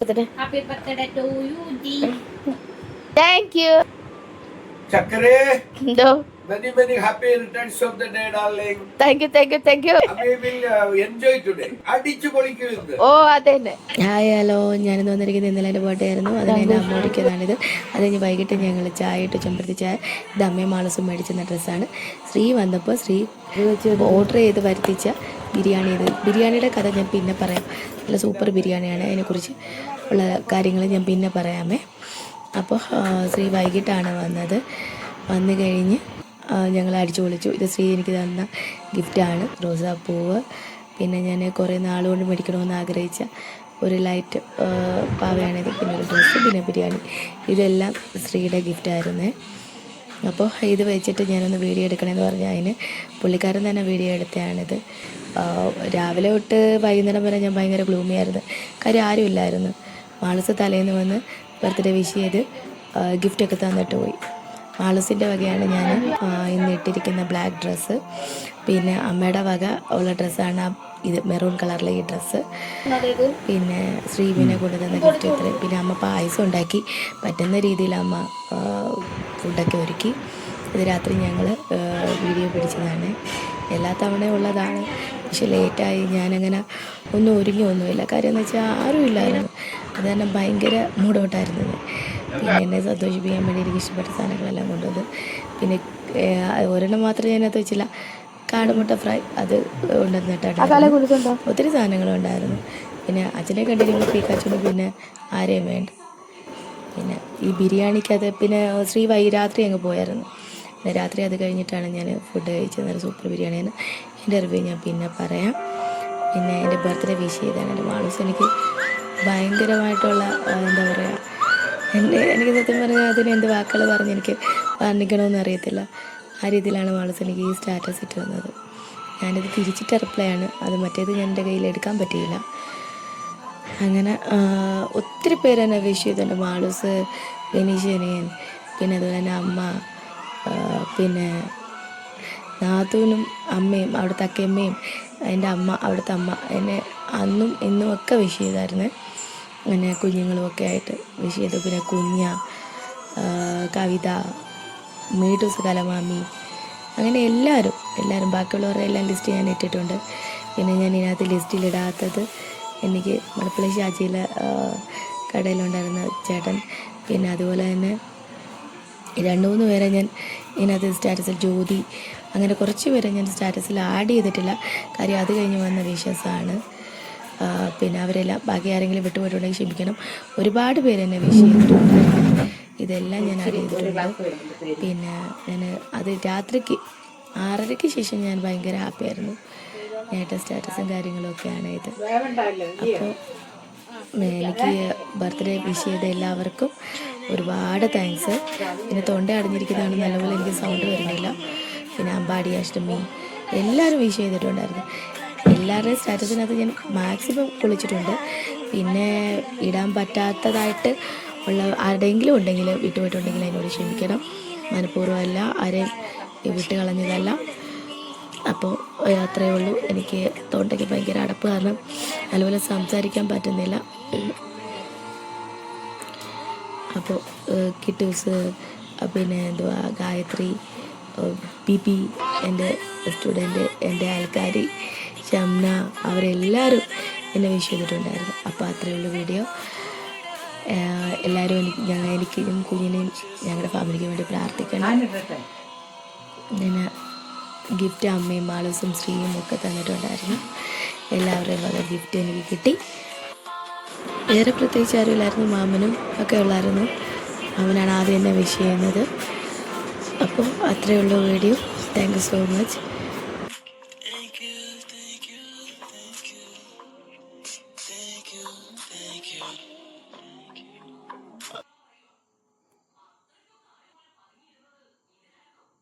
Happy birthday to you, Dee. Thank you. Chakre, No. many happy returns of the day, darling. Thank you. We will enjoy today. അടിച്ചു പൊളിക്കുന്നത്. ഓ അതന്നെ. Hi hello, ഞാനിന്ന് വന്നിരിക്കുന്നത് ഇന്നലെ എൻ്റെ birthday ആയിരുന്നു. അതിന് എൻ്റെ അമ്മ ഒരുക്കിയതാണിത്. അത് കഴിഞ്ഞ് വൈകിട്ട് ഞങ്ങൾ ചായ ഇട്ട് ചെമ്പരത്തി ചായ. ഇത് അമ്മയും മാളസും മേടിച്ചെന്ന ഡ്രസ്സാണ്. ശ്രീ വന്നപ്പോൾ ശ്രീ ഓർഡർ ചെയ്ത് വരുത്തിച്ച ബിരിയാണി. ഇത് ബിരിയാണിയുടെ കഥ ഞാൻ പിന്നെ പറയാം. നല്ല സൂപ്പർ ബിരിയാണിയാണ്. അതിനെക്കുറിച്ച് ഉള്ള കാര്യങ്ങൾ ഞാൻ പിന്നെ പറയാമേ. അപ്പോൾ ശ്രീ വൈകിട്ടാണ് വന്നത്. വന്നു കഴിഞ്ഞ് ഞങ്ങൾ അടിച്ചു പൊളിച്ചു. ഇത് ശ്രീ എനിക്ക് തന്ന ഗിഫ്റ്റാണ്, റോസാപ്പൂവ്. പിന്നെ ഞാൻ കുറേ നാളുകൊണ്ട് മേടിക്കണമെന്ന് ആഗ്രഹിച്ച ഒരു ലൈറ്റ് പാവയാണിത്. പിന്നെ ഒരു ഡ്രസ്സ്, പിന്നെ ബിരിയാണി. ഇതെല്ലാം ശ്രീയുടെ ഗിഫ്റ്റായിരുന്നേ. അപ്പോൾ ഇത് വെച്ചിട്ട് ഞാനൊന്ന് വീഡിയോ എടുക്കണമെന്ന് പറഞ്ഞാൽ അതിന് പുള്ളിക്കാരൻ തന്നെ വീഡിയോ എടുത്തതാണിത്. രാവിലെ തൊട്ട് വൈകുന്നേരം വരെ ഞാൻ ഭയങ്കര ഗ്ലൂമിയായിരുന്നു. കാര്യം ആരും ഇല്ലായിരുന്നു. മാളസ് തലേന്ന് വന്ന് ബർത്ത്ഡേ വിഷ് ചെയ്ത് ഗിഫ്റ്റൊക്കെ തന്നിട്ട് പോയി. മാളസിൻ്റെ വകയാണ് ഞാൻ ഇന്ന് ഇട്ടിരിക്കുന്ന ബ്ലാക്ക് ഡ്രസ്സ്. പിന്നെ അമ്മയുടെ വക ഉള്ള ഡ്രസ്സാണ് ഇത്, മെറൂൺ കളറിലെ ഈ ഡ്രസ്സ്. പിന്നെ ശ്രീവിനെ കൊണ്ടുതന്ന ഗിഫ്റ്റ് ഇത്രയും. പിന്നെ അമ്മ പായസം ഉണ്ടാക്കി, പറ്റുന്ന രീതിയിൽ അമ്മ ഫുഡൊക്കെ ഒരുക്കി. ഇത് രാത്രി ഞങ്ങൾ വീഡിയോ പിടിച്ചതാണ്. എല്ലാ തവണയും ഉള്ളതാണ്, പക്ഷെ ലേറ്റായി. ഞാനങ്ങനെ ഒന്നും ഒരുങ്ങിയൊന്നുമില്ല. കാര്യം എന്ന് വെച്ചാൽ ആരും ഇല്ലായിരുന്നു. അത് തന്നെ ഭയങ്കര മൂഡൗട്ടായിരുന്നത്. പിന്നെ എന്നെ സന്തോഷിപ്പിക്കാൻ വേണ്ടി എനിക്ക് ഇഷ്ടപ്പെട്ട സാധനങ്ങളെല്ലാം കൊണ്ടുവന്ന്. പിന്നെ ഒരെണ്ണം മാത്രം ഞാനകത്ത് വെച്ചില്ല, കാടമുട്ട ഫ്രൈ അത് കൊണ്ടുവന്നിട്ടുണ്ടായിരുന്നു. ഒത്തിരി സാധനങ്ങളുണ്ടായിരുന്നു. പിന്നെ അച്ഛനെ കണ്ടിരുമ്പോൾ പീക്കാച്ചന് പിന്നെ ആരെയും വേണ്ട. പിന്നെ ഈ ബിരിയാണിക്കത് പിന്നെ ശ്രീ രാത്രി അങ്ങ് പോയായിരുന്നു. പിന്നെ രാത്രി അത് കഴിഞ്ഞിട്ടാണ് ഞാൻ ഫുഡ് കഴിച്ചത്. നല്ല സൂപ്പർ ബിരിയാണിയാണ്. എൻ്റെ റിവ്യൂ ഞാൻ പിന്നെ പറയാം. പിന്നെ എൻ്റെ ബർത്ത്ഡേ വിഷ് ചെയ്താണ് എൻ്റെ മാളൂസ്. എനിക്ക് ഭയങ്കരമായിട്ടുള്ള എന്താ പറയുക, എനിക്ക് സത്യം പറഞ്ഞാൽ അതിന് എന്ത് വാക്കുകൾ പറഞ്ഞ് എനിക്ക് വർണ്ണിക്കണമെന്ന് അറിയത്തില്ല. ആ രീതിയിലാണ് മാളൂസ് എനിക്ക് ഈ സ്റ്റാറ്റസ് ഇട്ട് തന്നത്. ഞാനിത് തിരിച്ചിട്ട് റിപ്ലൈ ആണ്. അത് മറ്റേത് ഞാൻ എൻ്റെ കയ്യിൽ എടുക്കാൻ പറ്റിയില്ല. അങ്ങനെ ഒത്തിരി പേര് എന്നെ വിഷ് ചെയ്തിട്ടുണ്ട്. മാളൂസ്, വിനീഷനിയൻ, പിന്നെ അതുപോലെ തന്നെ അമ്മ, പിന്നെ നാത്തൂനും അമ്മയും അവിടുത്തെ അക്കയമ്മയും എൻ്റെ അമ്മ, അവിടുത്തെ അമ്മ എന്നെ അന്നും ഇന്നും ഒക്കെ വിഷ് ചെയ്തായിരുന്നു. പിന്നെ കുഞ്ഞുങ്ങളുമൊക്കെ ആയിട്ട് വിഷ് ചെയ്തു. പിന്നെ കുഞ്ഞ, കവിത, മീട്ടൂസ് കലമാമി, അങ്ങനെ എല്ലാവരും ബാക്കിയുള്ളവരുടെ എല്ലാം ലിസ്റ്റ് ഞാൻ ഇട്ടിട്ടുണ്ട്. പിന്നെ ഞാൻ ഇതിനകത്ത് ലിസ്റ്റിലിടാത്തത് എനിക്ക് മലപ്പുള്ളി ഷാജിയിലെ കടയിലുണ്ടായിരുന്ന ചേട്ടൻ, പിന്നെ അതുപോലെ തന്നെ 2-3 പേരെ ഞാൻ ഇതിനകത്ത് സ്റ്റാറ്റസിൽ, ജ്യോതി, അങ്ങനെ കുറച്ച് പേരെ ഞാൻ സ്റ്റാറ്റസിൽ ആഡ് ചെയ്തിട്ടില്ല. കാര്യം അത് കഴിഞ്ഞ് വന്ന വിഷസാണ്. പിന്നെ അവരെല്ലാം ബാക്കി ആരെങ്കിലും വിട്ടുപോയിട്ടുണ്ടെങ്കിൽ ക്ഷമിക്കണം. ഒരുപാട് പേര് എന്നെ വിഷ് ചെയ്തിട്ടുണ്ടായിരുന്നു. ഇതെല്ലാം ഞാൻ ആഡ് ചെയ്തിട്ടുണ്ട്. പിന്നെ ഞാൻ അത് രാത്രിക്ക് 6:30-ക്ക് ശേഷം ഞാൻ ഭയങ്കര ഹാപ്പിയായിരുന്നു. നേട്ട സ്റ്റാറ്റസും കാര്യങ്ങളൊക്കെയാണ് ഇത്. അപ്പോൾ എനിക്ക് ബർത്ത്ഡേ വിഷ് ചെയ്ത എല്ലാവർക്കും ഒരുപാട് താങ്ക്സ്. പിന്നെ തൊണ്ട അടഞ്ഞിരിക്കുന്നതാണ്, നല്ലപോലെ എനിക്ക് സൗണ്ട് വരുന്നില്ല. പിന്നെ അമ്പാടി അഷ്ടമി എല്ലാവരും വിഷ് ചെയ്തിട്ടുണ്ടായിരുന്നു. എല്ലാവരുടെയും സ്റ്റാറ്റസിനകത്ത് ഞാൻ മാക്സിമം കുളിച്ചിട്ടുണ്ട്. പിന്നെ ഇടാൻ പറ്റാത്തതായിട്ട് ഉള്ള ആരുടെയെങ്കിലും ഉണ്ടെങ്കിൽ, വിട്ടുപോയിട്ടുണ്ടെങ്കിൽ അതിനോട് ക്ഷമിക്കണം. മനഃപൂർവ്വമല്ല, ആരെയും വിട്ട് കളഞ്ഞതല്ല. അപ്പോൾ അത്രയേ ഉള്ളൂ. എനിക്ക് തൊണ്ടയ്ക്ക് ഭയങ്കര അടപ്പ് കാരണം നല്ലപോലെ സംസാരിക്കാൻ പറ്റുന്നില്ല. അപ്പോൾ കിറ്റൂസ്, പിന്നെ എന്തുവാ ഗായത്രി, ബിബി, എൻ്റെ സ്റ്റുഡൻറ്റ്, എൻ്റെ ആൾക്കാർ, ഷംന, അവരെല്ലാവരും എന്നെ വിഷ് ചെയ്തിട്ടുണ്ടായിരുന്നു. അപ്പോൾ അത്രയേ ഉള്ളൂ വീഡിയോ. എല്ലാവരും എനിക്കും കുഞ്ഞിനെയും ഞങ്ങളുടെ ഫാമിലിക്ക് വേണ്ടി പ്രാർത്ഥിക്കണം. പിന്നെ ഗിഫ്റ്റ് അമ്മയും മാളൂസും ശ്രീയും ഒക്കെ തന്നിട്ടുണ്ടായിരുന്നു. എല്ലാവരുടെയും വക ഗിഫ്റ്റ് എനിക്ക് കിട്ടി. വേറെ പ്രത്യേകിച്ച് ആരും ഇല്ലായിരുന്നു. മാമനും ഒക്കെ ഉള്ളായിരുന്നു. മാമനാണ് ആദ്യം എന്നെ വിഷ് ചെയ്യുന്നത്. അപ്പോൾ അത്രയേ ഉള്ളൂ video. Thank you so much. Thank you.